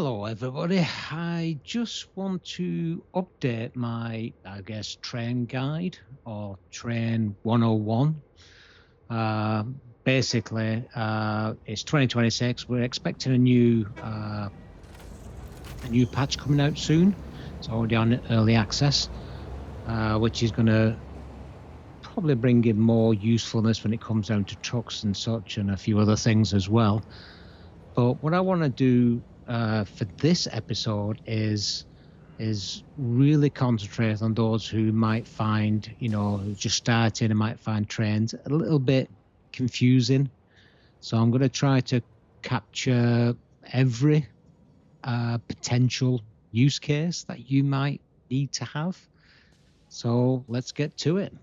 Hello, everybody. I just want to update my, train guide or train 101. Basically, it's 2026. We're expecting a new patch coming out soon. It's already on early access, which is going to probably bring in more usefulness when it comes down to trucks and such, and a few other things as well. But what I want to do for this episode is really concentrate on those who might find, who just starting and might find trains a little bit confusing. So I'm going to try to capture every potential use case that you might need to have. So let's get to it.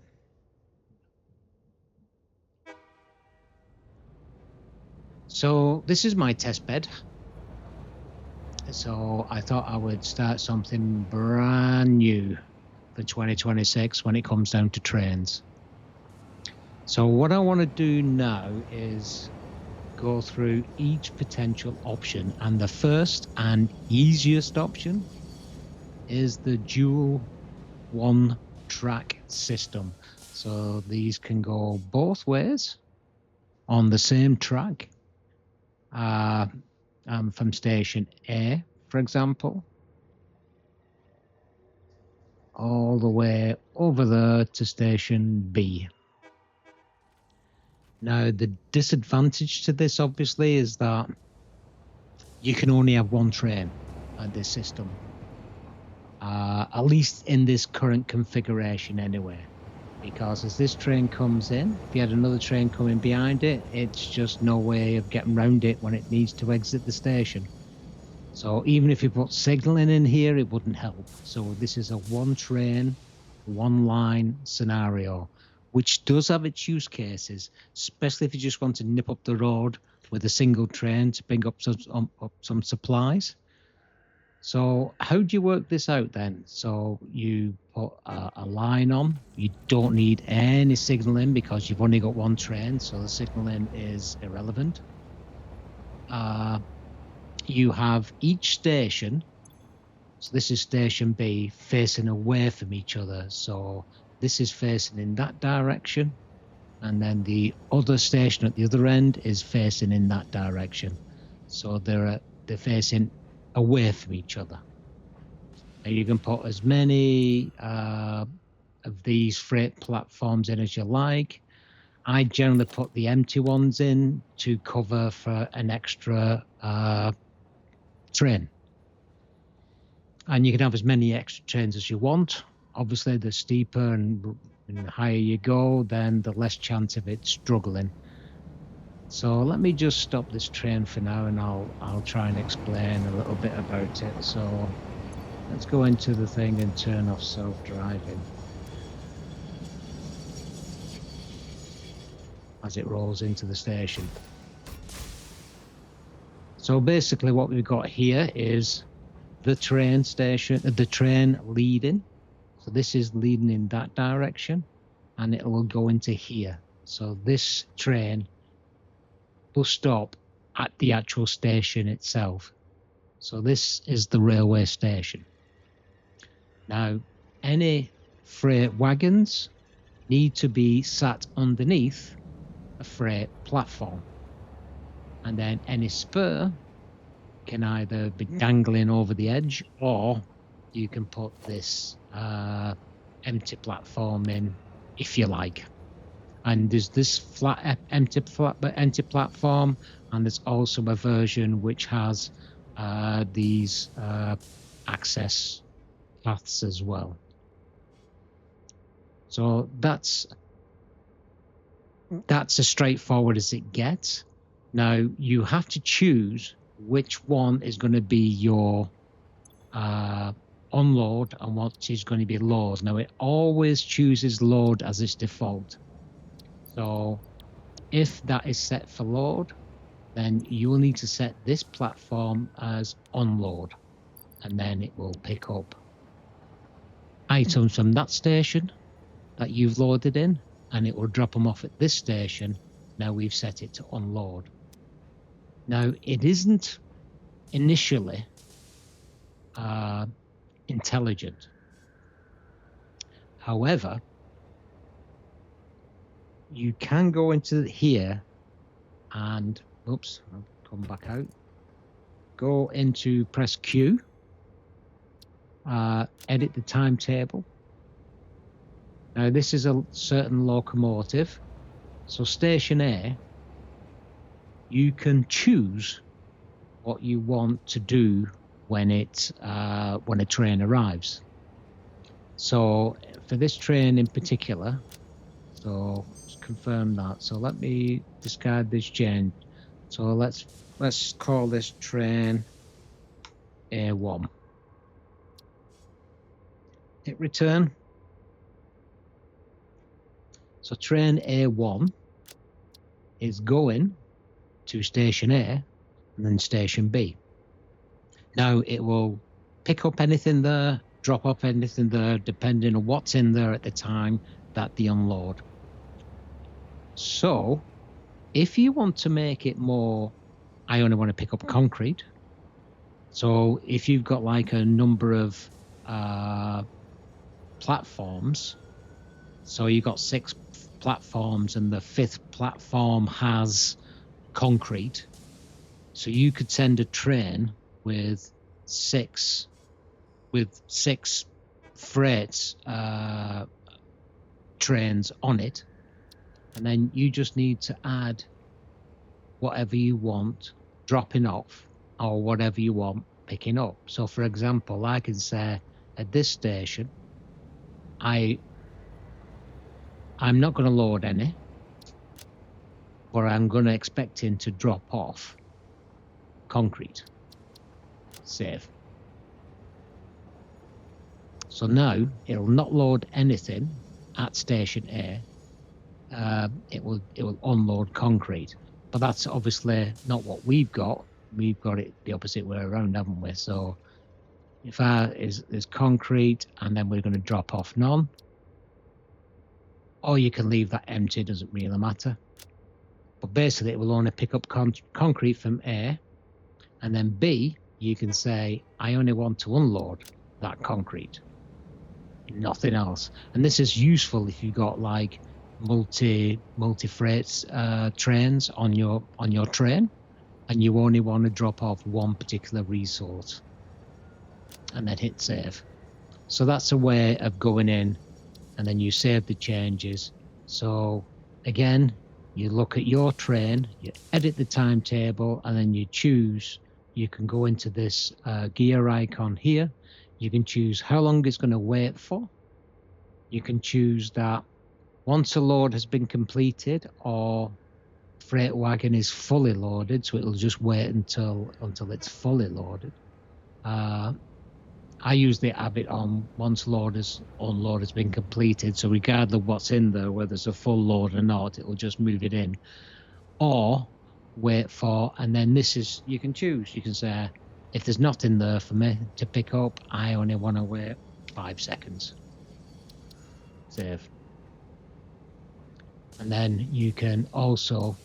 So this is my test bed. So I thought I would start something brand new for 2026 when it comes down to trains. So what I want to do now is go through each potential option, and the first and easiest option is the dual one-track system. So these can go both ways on the same track. From station A, for example, all the way over there to station B. Now, the disadvantage to this, obviously, is that you can only have one train at this system, at least in this current configuration anyway. Because as this train comes in, if you had another train coming behind it, it's just no way of getting around it when it needs to exit the station. So even if you put signalling in here, it wouldn't help. So this is a one train, one line scenario, which does have its use cases, especially if you just want to nip up the road with a single train to bring up some supplies. So how do you work this out then? So you put a line on. You don't need any signaling because you've only got one train, so the signaling is irrelevant. You have each station, so this is station B, facing away from each other. So this is facing in that direction, and then the other station at the other end is facing in that direction. So they're facing away from each other. And you can put as many of these freight platforms in as you like. I generally put the empty ones in to cover for an extra train. And you can have as many extra trains as you want. Obviously, the steeper and higher you go, then the less chance of it struggling. So let me just stop this train for now, and I'll try and explain a little bit about it. So let's go into the thing and turn off self-driving as it rolls into the station. So basically what we've got here is the train station, the train leading. So this is leading in that direction, and it will go into here. So this train will stop at the actual station itself. So this is the railway station. Now, any freight wagons need to be sat underneath a freight platform. And then any spur can either be dangling over the edge, or you can put this empty platform in if you like. And there's this empty platform, and there's also a version which has these access paths as well. So that's as straightforward as it gets. Now you have to choose which one is going to be your unload and what is going to be load. Now it always chooses load as its default. So if that is set for load, then you will need to set this platform as unload, and then it will pick up items from that station that you've loaded in, and it will drop them off at this station. Now we've set it to unload. Now it isn't initially intelligent. However, you can go into here and, oops, I'll come back out. Go into press Q, edit the timetable. Now this is a certain locomotive. So station A, you can choose what you want to do when a train arrives. So for this train in particular, so let's confirm that. So let me discard this change. So let's call this train A1. Hit return. So train A1 is going to station A and then station B. Now it will pick up anything there, drop off anything there, depending on what's in there at the time that they unload. So if you want to make it more, I only want to pick up concrete. So if you've got like a number of platforms, so you've got 6 platforms and the 5th platform has concrete, so you could send a train with 6 freight trains on it, and then you just need to add whatever you want dropping off or whatever you want picking up. So for example, I can say at this station I'm not going to load any, but I'm going to expect him to drop off concrete. Save. So now it'll not load anything at station A. It will unload concrete, but that's obviously not what we've got. We've got it the opposite way around, haven't we? So if there's concrete and then we're going to drop off none, or you can leave that empty, doesn't really matter. But basically it will only pick up concrete from A, and then B, you can say, I only want to unload that concrete, nothing else. And this is useful if you've got like multi-freight trains on your train, and you only want to drop off one particular resource, and then hit save. So that's a way of going in, and then you save the changes. So again, you look at your train, you edit the timetable, and then you choose. You can go into this gear icon here. You can choose how long it's going to wait for. You can choose that once a load has been completed, or freight wagon is fully loaded, so it'll just wait until it's fully loaded. I usually have it on once unload has been completed, so regardless of what's in there, whether it's a full load or not, it will just move it in. Or wait for, and then this is, you can choose. You can say, if there's nothing there for me to pick up, I only want to wait 5 seconds. Save. And then you can also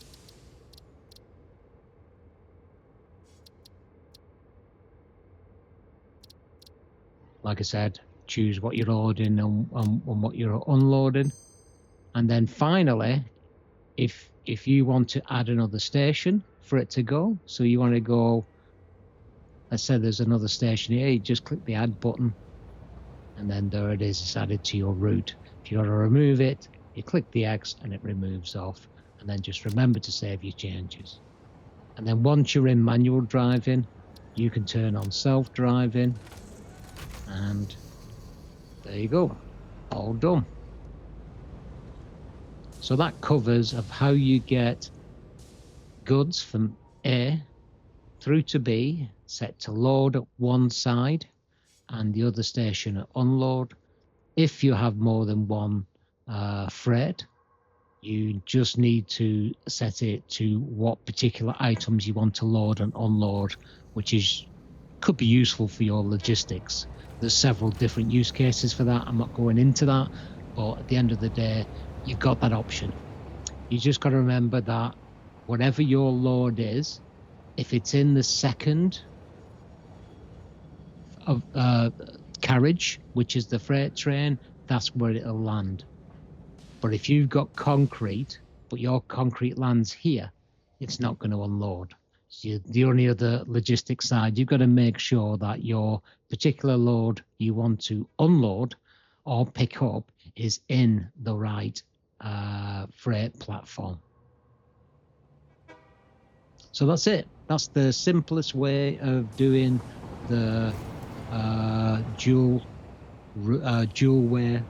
like I said, choose what you're loading and what you're unloading. And then finally, if you want to add another station for it to go, so you want to go, let's say there's another station here, you just click the add button, and then there it is, it's added to your route. If you want to remove it, you click the X and it removes off, and then just remember to save your changes. And then once you're in manual driving, you can turn on self-driving, and there you go, all done. So that covers of how you get goods from A through to B, set to load at one side and the other station at unload. If you have more than one freight, you just need to set it to what particular items you want to load and unload, which could be useful for your logistics. There's several different use cases for that. I'm not going into that, but at the end of the day, you've got that option. You just got to remember that whatever your load is, if it's in the second of carriage, which is the freight train, that's where it'll land. But if you've got concrete, but your concrete lands here, it's not going to unload. So the only other logistics side, you've got to make sure that your particular load you want to unload or pick up is in the right freight platform. So that's it. That's the simplest way of doing the dual way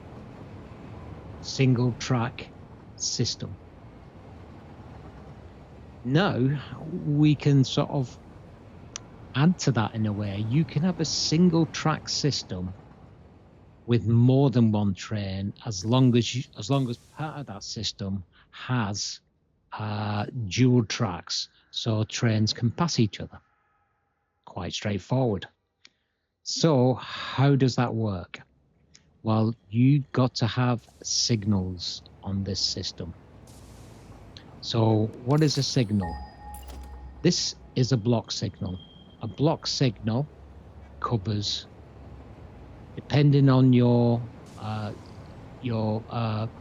single track system. Now we can sort of add to that in a way. You can have a single track system with more than one train, as long as part of that system has dual tracks, so trains can pass each other. Quite straightforward. So how does that work? Well, you got to have signals on this system. So what is a signal? This is a block signal. A block signal covers, depending on your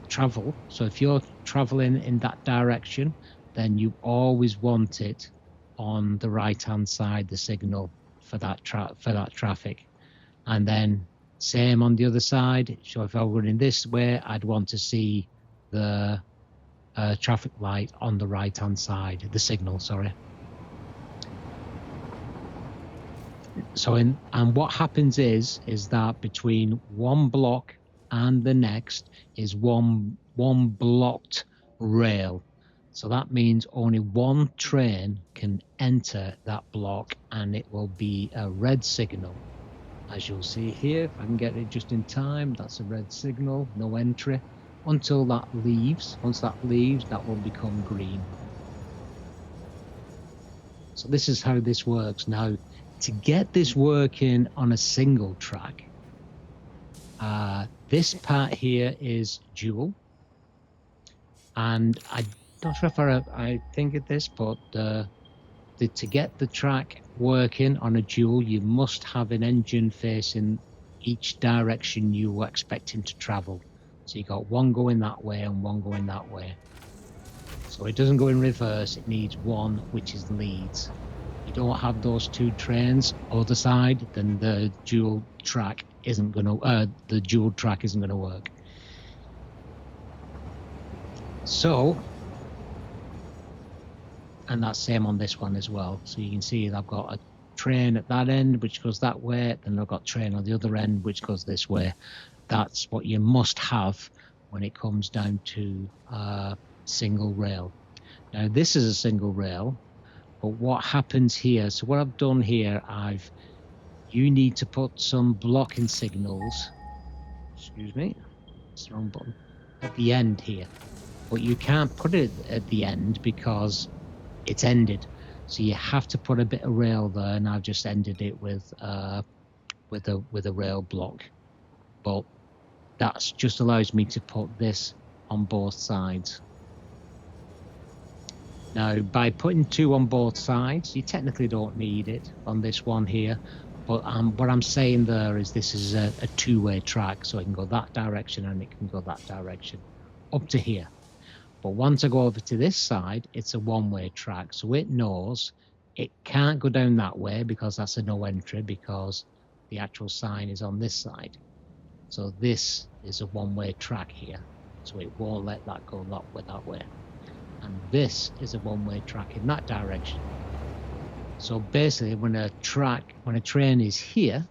travel. So if you're traveling in that direction, then you always want it on the right-hand side, the signal for that traffic. And then same on the other side. So if I were running this way, I'd want to see the traffic light on the right-hand side, the signal, sorry. So and what happens is that between one block and the next is one blocked rail. So that means only one train can enter that block, and it will be a red signal. As you'll see here, if I can get it just in time, that's a red signal, no entry, until that leaves. Once that leaves, that will become green. So this is how this works. Now, to get this working on a single track, this part here is dual. And I'm not sure if I think of this, but to get the track working on a dual, you must have an engine facing each direction you were expecting to travel. So you got one going that way and one going that way. So it doesn't go in reverse, it needs one which is leads. You don't have those two trains other side, then the dual track isn't going to work. So, and that's same on this one as well. So you can see I've got a train at that end which goes that way, then I've got a train on the other end which goes this way. That's what you must have when it comes down to single rail. Now this is a single rail, but what happens here, so what I've done here, you need to put some blocking signals, excuse me, it's the wrong button, at the end here. But you can't put it at the end because it's ended. So you have to put a bit of rail there, and I've just ended it with a rail block. But that just allows me to put this on both sides. Now, by putting two on both sides, you technically don't need it on this one here. But what I'm saying there is this is a two-way track, so it can go that direction and it can go that direction up to here. But once I go over to this side, it's a one-way track. So it knows it can't go down that way because that's a no entry, because the actual sign is on this side. So this is a one-way track here. So it won't let that go that way. And this is a one-way track in that direction. So basically when a train is here,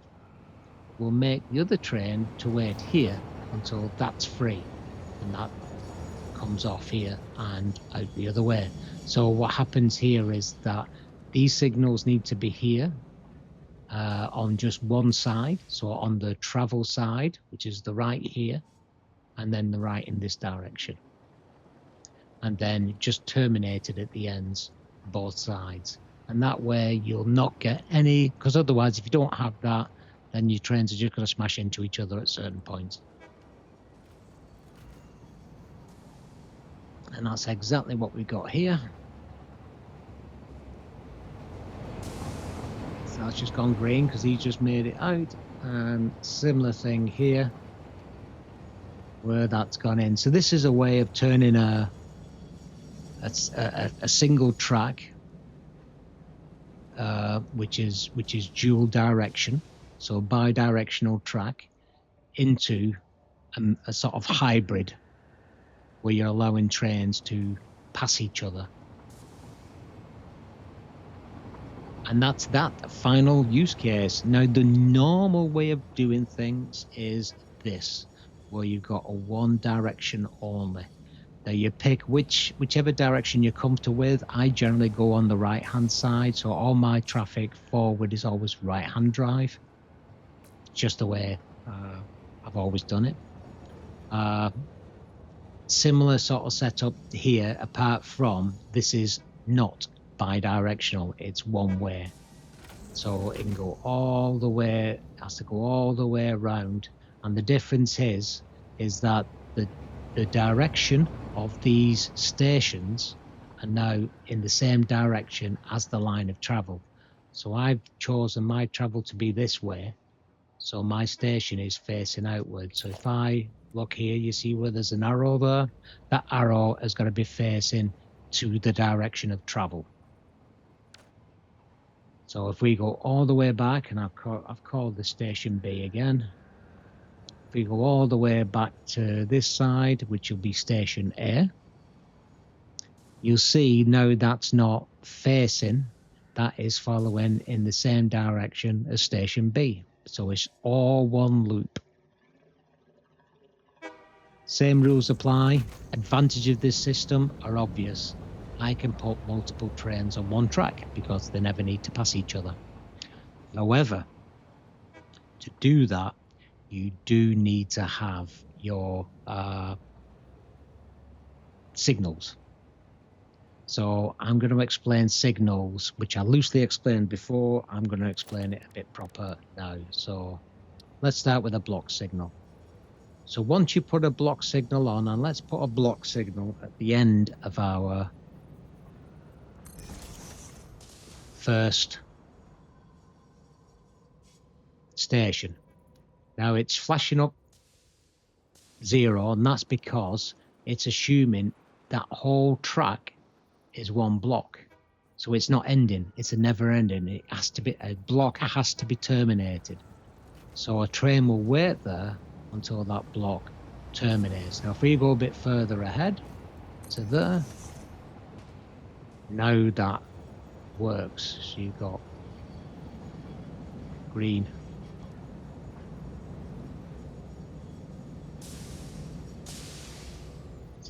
we'll make the other train to wait here until that's free. And that comes off here and out the other way. So what happens here is that these signals need to be here on just one side, so on the travel side, which is the right here, and then the right in this direction, and then just terminated at the ends, both sides. And that way you'll not get any, because otherwise if you don't have that, then your trains are just going to smash into each other at certain points. And that's exactly what we got here. So That's just gone green because he just made it out. And similar thing here, where that's gone in. So this is a way of turning a single track, which is dual direction, so bi-directional track, into a sort of hybrid where you're allowing trains to pass each other. And that's that final use case. Now, the normal way of doing things is this, where you've got a one direction only. Now you pick whichever direction you're comfortable with. I generally go on the right hand side, so all my traffic forward is always right hand drive. Just the way I've always done it. Similar sort of setup here, apart from this is not bi-directional, it's one way. So it can go all the way, has to go all the way around. And the difference is that the direction of these stations are now in the same direction as the line of travel. So I've chosen my travel to be this way. So my station is facing outward. So if I look here, you see where there's an arrow there? That arrow is going to be facing to the direction of travel. So if we go all the way back, and I've called the station B again. If we go all the way back to this side, which will be station A, you'll see now that's not facing, that is following in the same direction as station B. So it's all one loop. Same rules apply. Advantage of this system are obvious. I can put multiple trains on one track because they never need to pass each other. However, to do that, you do need to have your signals. So I'm going to explain signals, which I loosely explained before. I'm going to explain it a bit proper now. So let's start with a block signal. So once you put a block signal on, and let's put a block signal at the end of our first station. Now it's flashing up 0, and that's because it's assuming that whole track is one block. So it's not ending, it's a never ending. It has to be, a block has to be terminated. So a train will wait there until that block terminates. Now if we go a bit further ahead to there, now that works. So you've got green.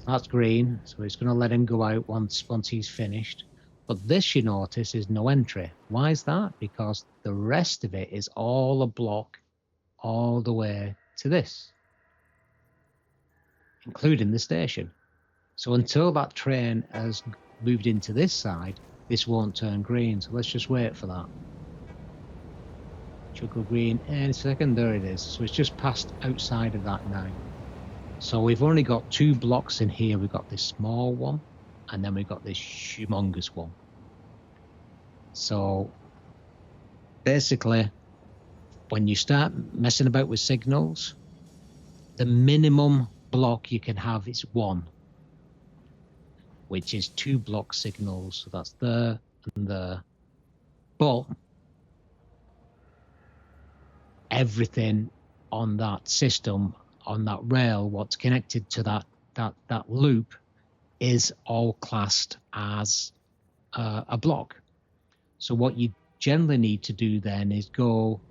That's green, so it's going to let him go out once he's finished. But this, you notice, is no entry. Why is that? Because the rest of it is all a block all the way to this, including the station. So until that train has moved into this side, this won't turn green. So let's just wait for that. Should go green any second. There it is. So it's just passed outside of that now. So we've only got 2 blocks in here. We've got this small one, and then we've got this humongous one. So basically, when you start messing about with signals, the minimum block you can have is 1, which is 2 block signals. So that's there and there. But everything on that system, on that rail, what's connected to that loop, is all classed as a block. So what you generally need to do then is go,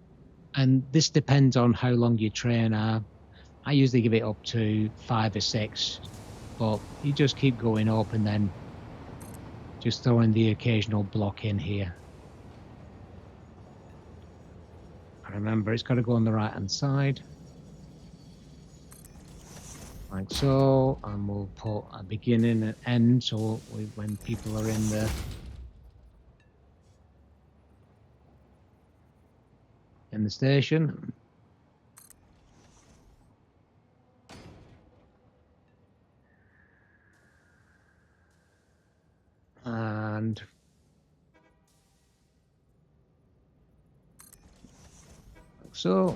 and this depends on how long your train are. I usually give it up to 5 or 6, but you just keep going up and then just throwing the occasional block in here. And remember, it's got to go on the right hand side, like so, and we'll put a beginning and end, so when people are in the station. And So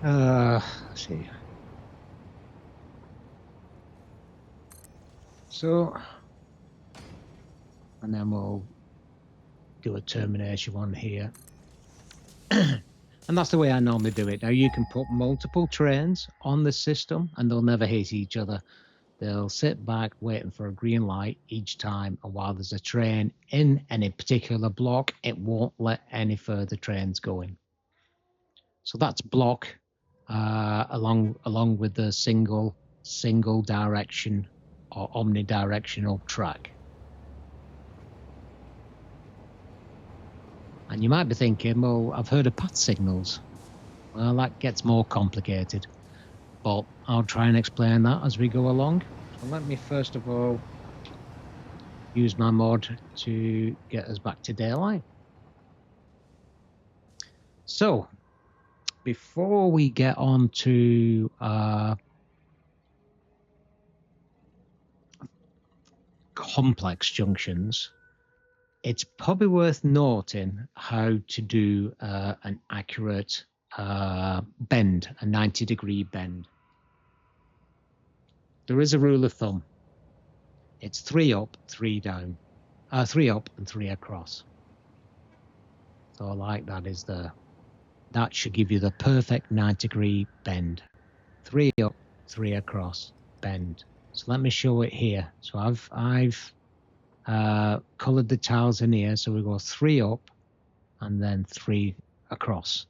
let's see. So, and then we'll do a termination one here. And that's the way I normally do it. Now you can put multiple trains on the system and they'll never hit each other. They'll sit back waiting for a green light each time, and while there's a train in any particular block, it won't let any further trains go in. So that's block along with the single direction or omnidirectional track. And you might be thinking, well, I've heard of path signals. Well, that gets more complicated, but I'll try and explain that as we go along. So let me first of all use my mod to get us back to daylight. So before we get on to complex junctions, it's probably worth noting how to do an accurate bend, a 90-degree bend. There is a rule of thumb. It's 3 up, 3 down, 3 up and 3 across. So like that is that should give you the perfect 90-degree bend. 3 up, 3 across, bend. So let me show it here. So I've colored the tiles in here. So we go 3 up and then 3 across.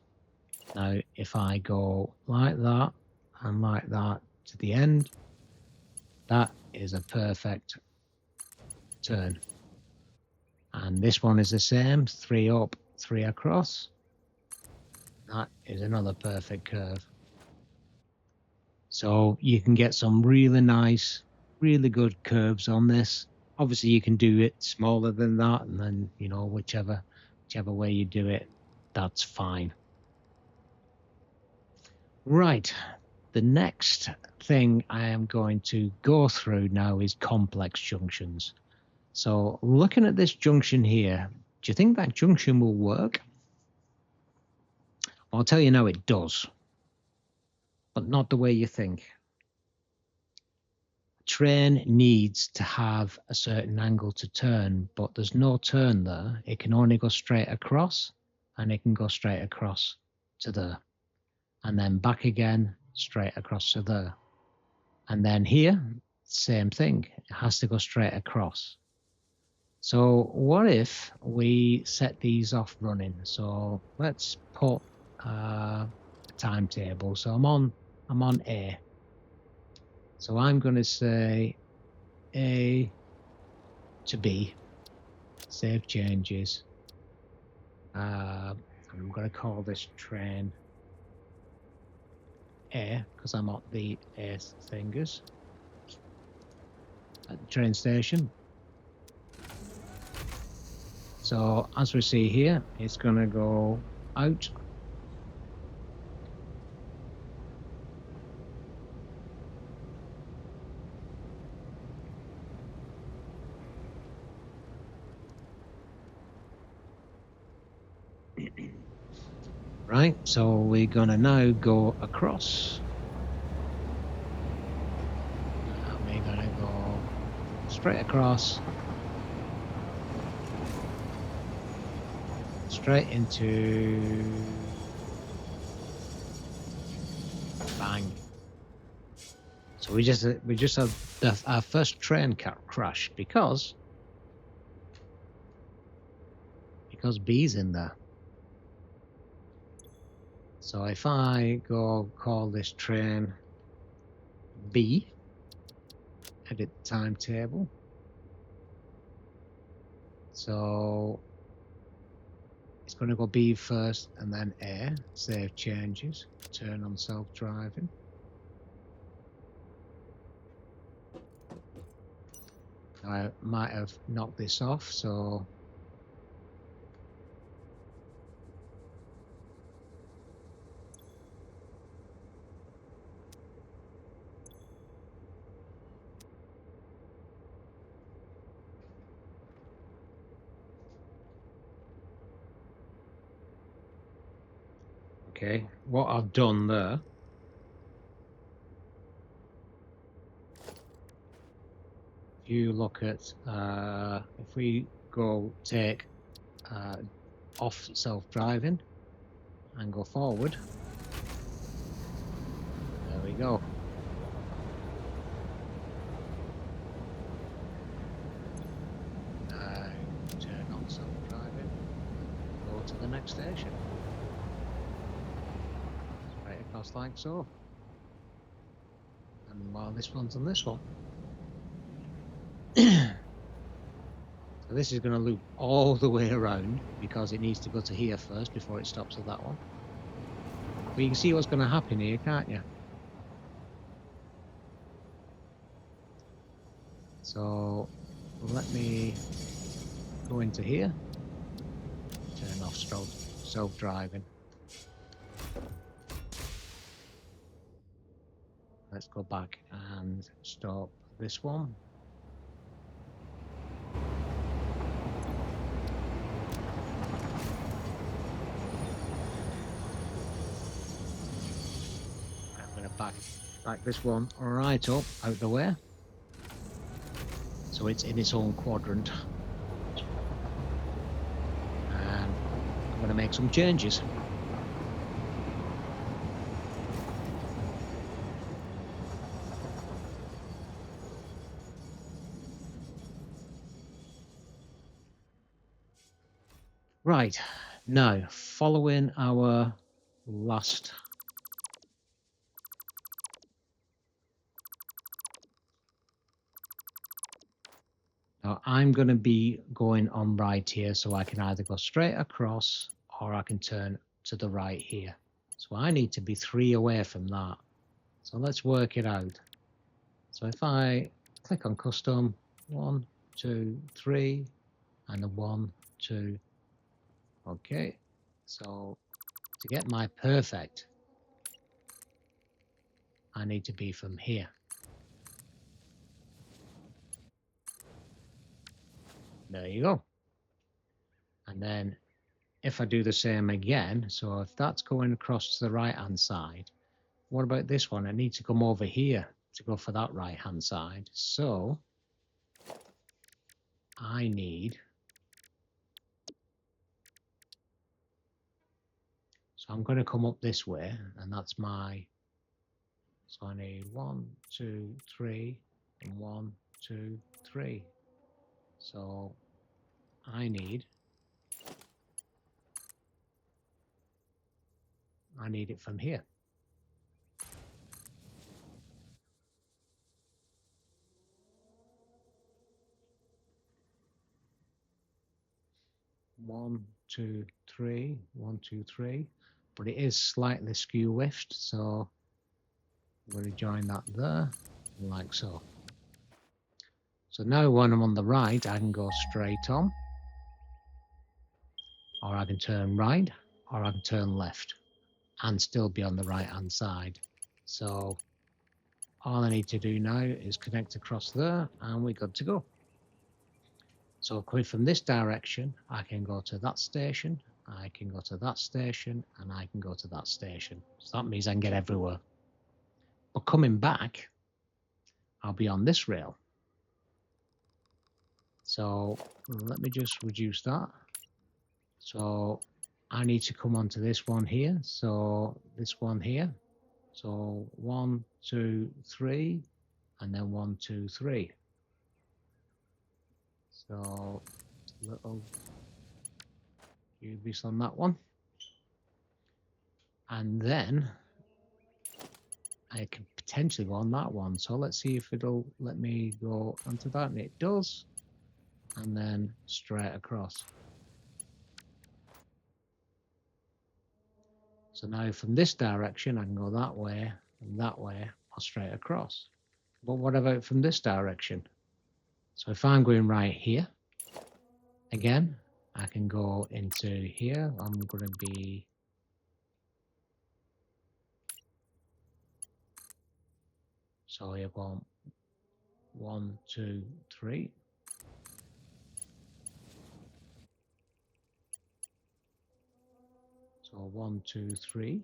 Now, if I go like that and like that to the end, that is a perfect turn. And this one is the same, 3 up, 3 across. That is another perfect curve. So you can get some really nice, really good curves on this. Obviously, you can do it smaller than that, and then, you know, whichever way you do it, that's fine. Right. The next thing I am going to go through now is complex junctions. So looking at this junction here, do you think that junction will work? I'll tell you now it does, but not the way you think. Train needs to have a certain angle to turn, but there's no turn there. It can only go straight across, and it can go straight across to there, and then back again, straight across to there. And then here, same thing. It has to go straight across. So what if we set these off running? So let's put a timetable. So I'm on A. So I'm going to say A to B, save changes. I'm going to call this train A because I'm at the A fingers at the train station. So as we see here, it's going to go out. Right, so we're going to now go across. And we're going to go straight across. Straight into bang. So we just had our first train crash because B's in there. So if I go call this train B, edit timetable. So it's going to go B first and then A, save changes, turn on self-driving. I might have knocked this off, so Okay, what I've done there, if you look at, if we go take off self-driving and go forward, there we go. Turn on self-driving, go to the next station. Straight across like so. And while this one's on this one. So this is going to loop all the way around because it needs to go to here first before it stops at that one. But you can see what's going to happen here, can't you? So let me go into here, turn off self-driving. Let's go back and stop this one. I'm going to back this one right up out the way, so it's in its own quadrant. And I'm going to make some changes. Right, now following our last now I'm going to be going on right here, so I can either go straight across or I can turn to the right here. So I need to be 3 away from that. So let's work it out. So if I click on custom, 1, 2, 3, and a 1, 2. Okay, so to get my perfect, I need to be from here. There you go. And then if I do the same again, so if that's going across to the right hand side, what about this one? I need to come over here to go for that right hand side. So I need, so I'm going to come up this way, and that's my, so I need 1, 2, 3, and 1, 2, 3. So I need it from here. One, two, three, 1, 2, 3, but it is slightly skew whiffed, so I'm going to join that there, like so. So now when I'm on the right, I can go straight on, or I can turn right, or I can turn left, and still be on the right hand side. So all I need to do now is connect across there, and we're good to go. So coming from this direction, I can go to that station, I can go to that station, and I can go to that station. So that means I can get everywhere. But coming back, I'll be on this rail. So let me just reduce that. So I need to come onto this one here. So this one here. So 1, 2, 3, and then 1, 2, 3. So little UBs on that one. And then I can potentially go on that one. So let's see if it'll let me go onto that, and it does. And then straight across. So now from this direction, I can go that way and that way, or straight across. But what about from this direction? So if I'm going right here, again, I can go into here. I'm going to be, so I've got 1, 2, 3. So So 1, 2, 3.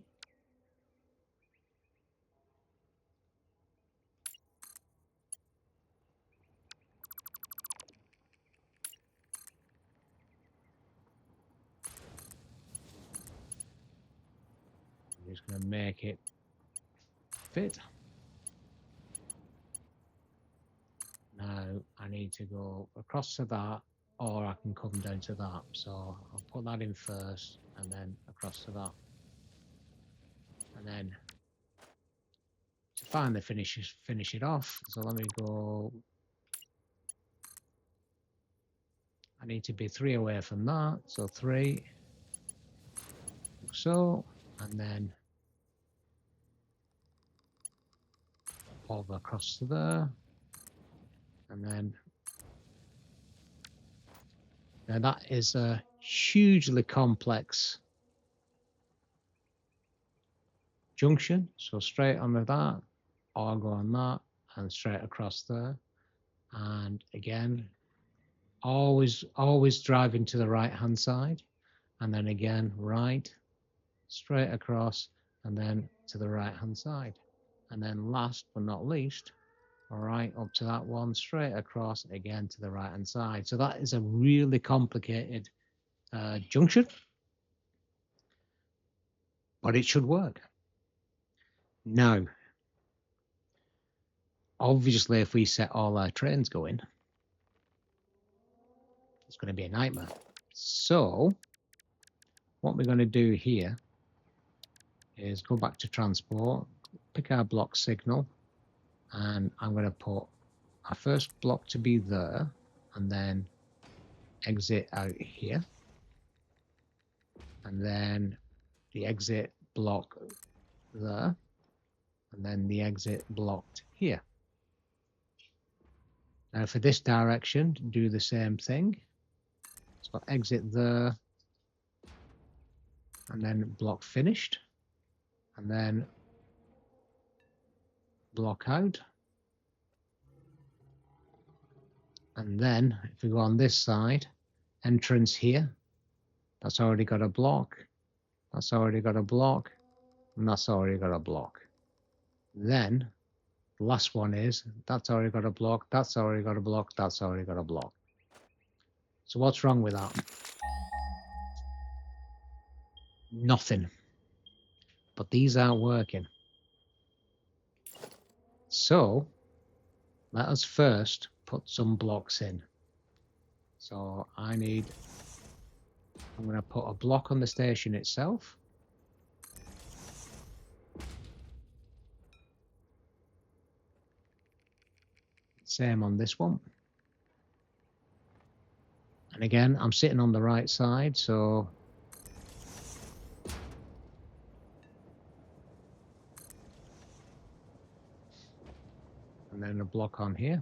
I'm just going to make it fit. Now I need to go across to that, or I can come down to that. So I'll put that in first and then across to that. And then to finally finish it off. So let me go. I need to be 3 away from that. So 3, like so, and then over across to there. And then now that is a hugely complex junction. So straight onto that, or I'll go on that and straight across there. And again, always driving to the right hand side, and then again right, straight across, and then to the right hand side. And then last but not least, all right, up to that one, straight across again to the right hand side. So that is a really complicated junction, but it should work. Now, obviously, if we set all our trains going, it's going to be a nightmare. So what we're going to do here is go back to transport, pick our block signal, and I'm going to put our first block to be there, and then exit out here, and then the exit block there, and then the exit blocked here. Now for this direction, do the same thing. So exit there, and then block finished, and then block out. And then if we go on this side, entrance here, that's already got a block, that's already got a block, and that's already got a block. Then the last one is, that's already got a block, that's already got a block, that's already got a block. So what's wrong with that? Nothing. But these aren't working. So let us first put some blocks in. So I'm going to put a block on the station itself. Same on this one. And again, I'm sitting on the right side, so and then a block on here.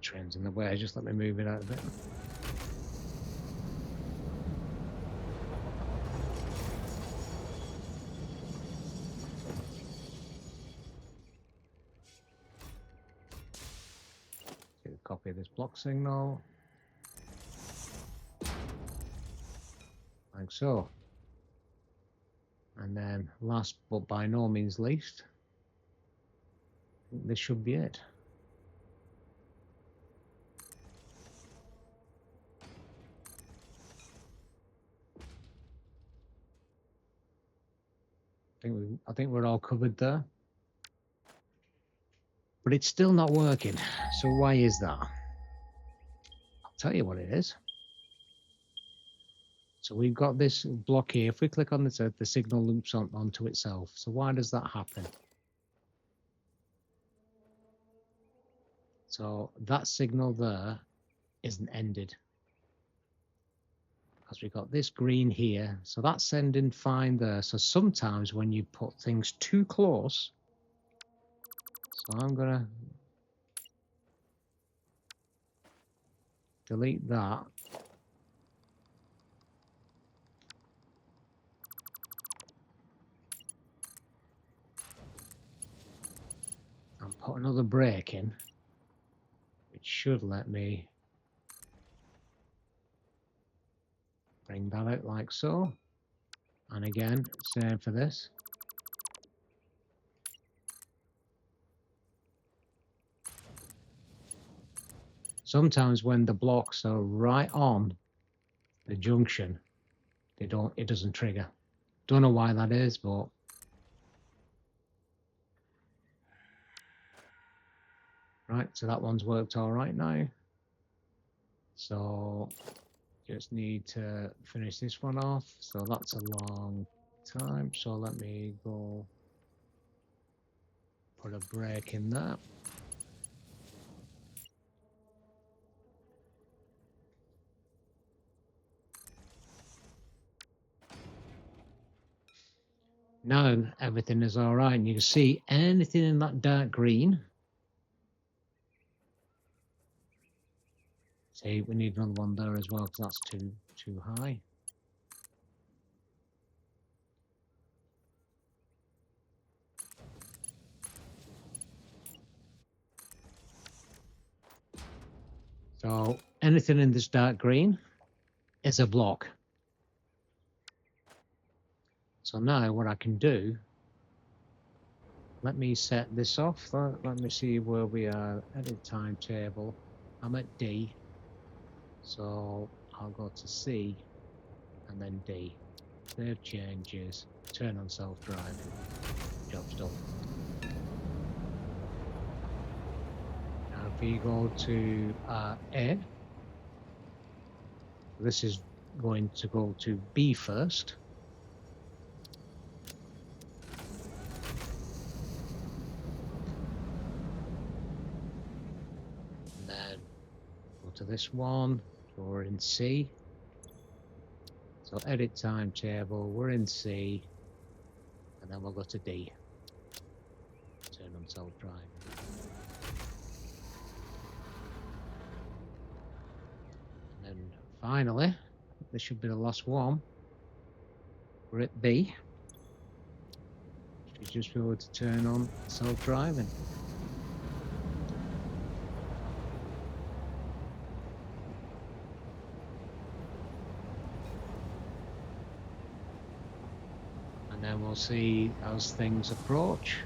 Train's in the way, just let me move it out a bit. Copy this block signal, like so. And then last but by no means least, this should be it. I think we're all covered there. But it's still not working. So why is that? I'll tell you what it is. So we've got this block here. If we click on this, the signal loops onto itself. So why does that happen? So that signal there isn't ended. Because we've got this green here. So that's sending fine there. So sometimes when you put things too close, so I'm going to delete that. put another break in, which should let me bring that out like so. And again, same for this. Sometimes when the blocks are right on the junction, it doesn't trigger. Don't know why that is, but right, so that one's worked all right now. So just need to finish this one off. So that's a long time. So let me go put a break in there. Now everything is all right, and you can see anything in that dark green. See, we need another one there as well, because that's too high. So anything in this dark green is a block. So now what I can do, let me set this off. Let me see where we are. Edit timetable. I'm at D. So I'll go to C and then D. Save changes. Turn on self-driving. Job's done. Now if we go to A, this is going to go to B first. And then go to this one. So we're in C. So edit timetable, we're in C. And then we'll go to D. Turn on self-driving. And then finally, this should be the last one. We're at B. Should just be able to turn on self-driving. And then we'll see as things approach.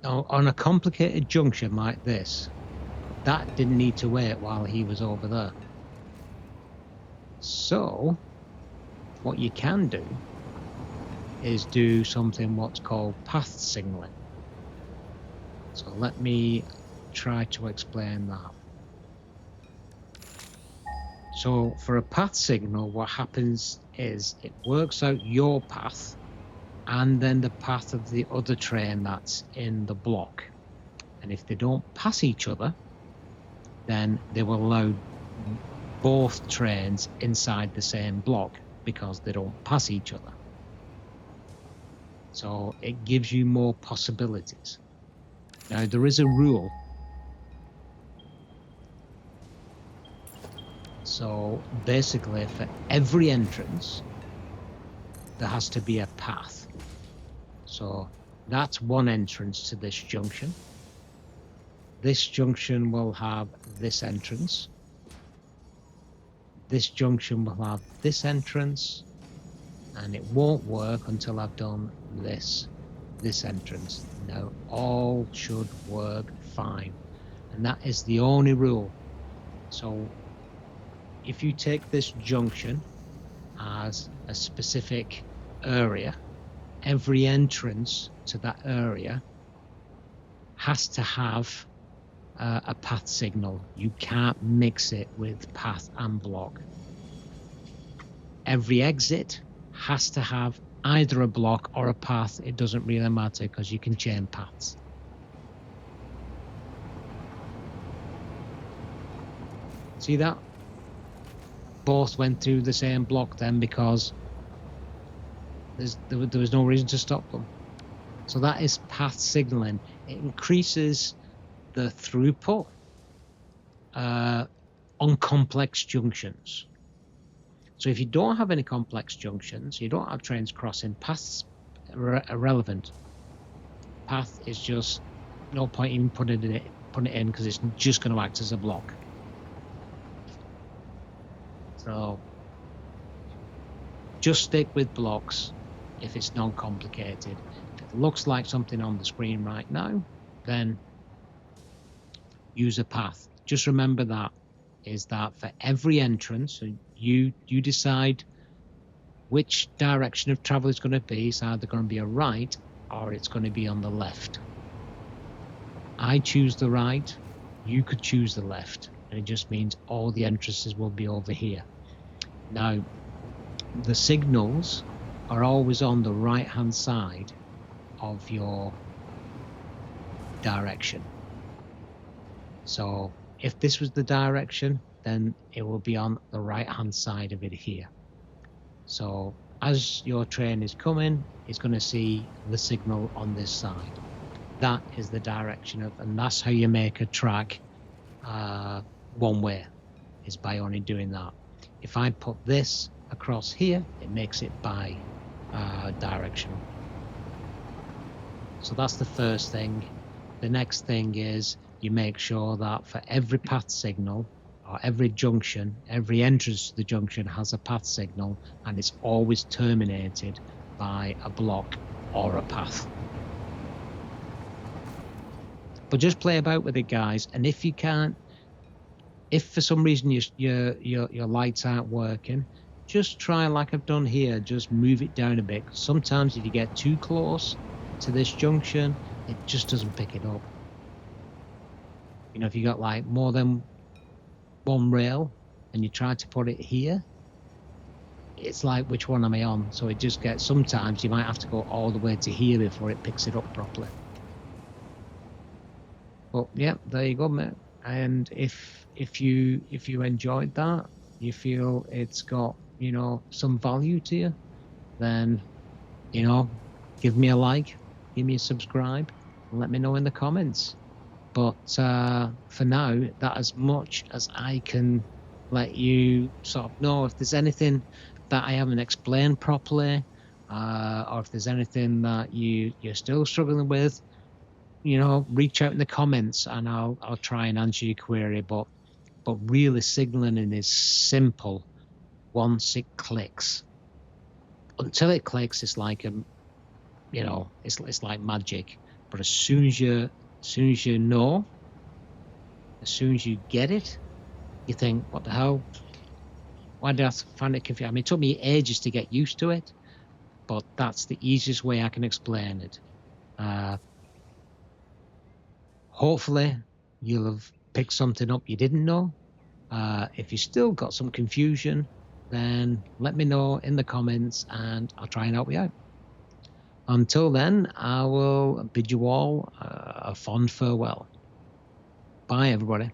Now, on a complicated junction like this, that didn't need to wait while he was over there. So what you can do is do something what's called path signaling. So let me try to explain that. So for a path signal, what happens is it works out your path and then the path of the other train that's in the block. And if they don't pass each other, then they will allow both trains inside the same block because they don't pass each other. So it gives you more possibilities. Now there is a rule. So basically for every entrance, there has to be a path. So that's one entrance to this junction. This junction will have this entrance. This junction will have this entrance, and it won't work until I've done this entrance. Now all should work fine, and that is the only rule. So if you take this junction as a specific area, every entrance to that area has to have a path signal. You can't mix it with path and block. Every exit has to have either a block or a path. It doesn't really matter because you can chain paths. See that? Both went through the same block then because there was no reason to stop them. So that is path signaling. It increases the throughput on complex junctions. So if you don't have any complex junctions, you don't have trains crossing, paths are irrelevant. Path is just no point even putting it in because it's just going to act as a block. So just stick with blocks if it's non-complicated. If it looks like something on the screen right now, then use a path. Just remember that is that for every entrance, so you decide which direction of travel is going to be. It's either going to be a right or it's going to be on the left. I choose the right, you could choose the left, and it just means all the entrances will be over here. Now, the signals are always on the right-hand side of your direction. So if this was the direction, then it will be on the right-hand side of it here. So as your train is coming, it's going to see the signal on this side. That is the direction of, and that's how you make a track one way, is by only doing that. If I put this across here, it makes it bi-directional. So that's the first thing. The next thing is you make sure that for every path signal, or every junction, every entrance to the junction has a path signal, and it's always terminated by a block or a path. But just play about with it, guys. And if you can't, if for some reason your lights aren't working, just try like I've done here, just move it down a bit. Sometimes if you get too close to this junction, it just doesn't pick it up. You know, if you got like more than one rail and you try to put it here, it's like, which one am I on? So it just gets, sometimes you might have to go all the way to here before it picks it up properly. But yeah, there you go, mate. And if you enjoyed that, you feel it's got, you know, some value to you, then, you know, give me a like, give me a subscribe, and let me know in the comments. But for now, that's as much as I can let you sort of know. If there's anything that I haven't explained properly, or if there's anything that you're still struggling with, you know, reach out in the comments and I'll try and answer your query. But really, signaling is simple once it clicks. Until it clicks, it's like you know, it's like magic. But as soon as you know, as soon as you get it, you think, what the hell? Why did I find it confusing? I mean, it took me ages to get used to it, but that's the easiest way I can explain it. Hopefully, you'll have picked something up you didn't know. If you still got some confusion, then let me know in the comments and I'll try and help you out. Until then, I will bid you all a fond farewell. Bye, everybody.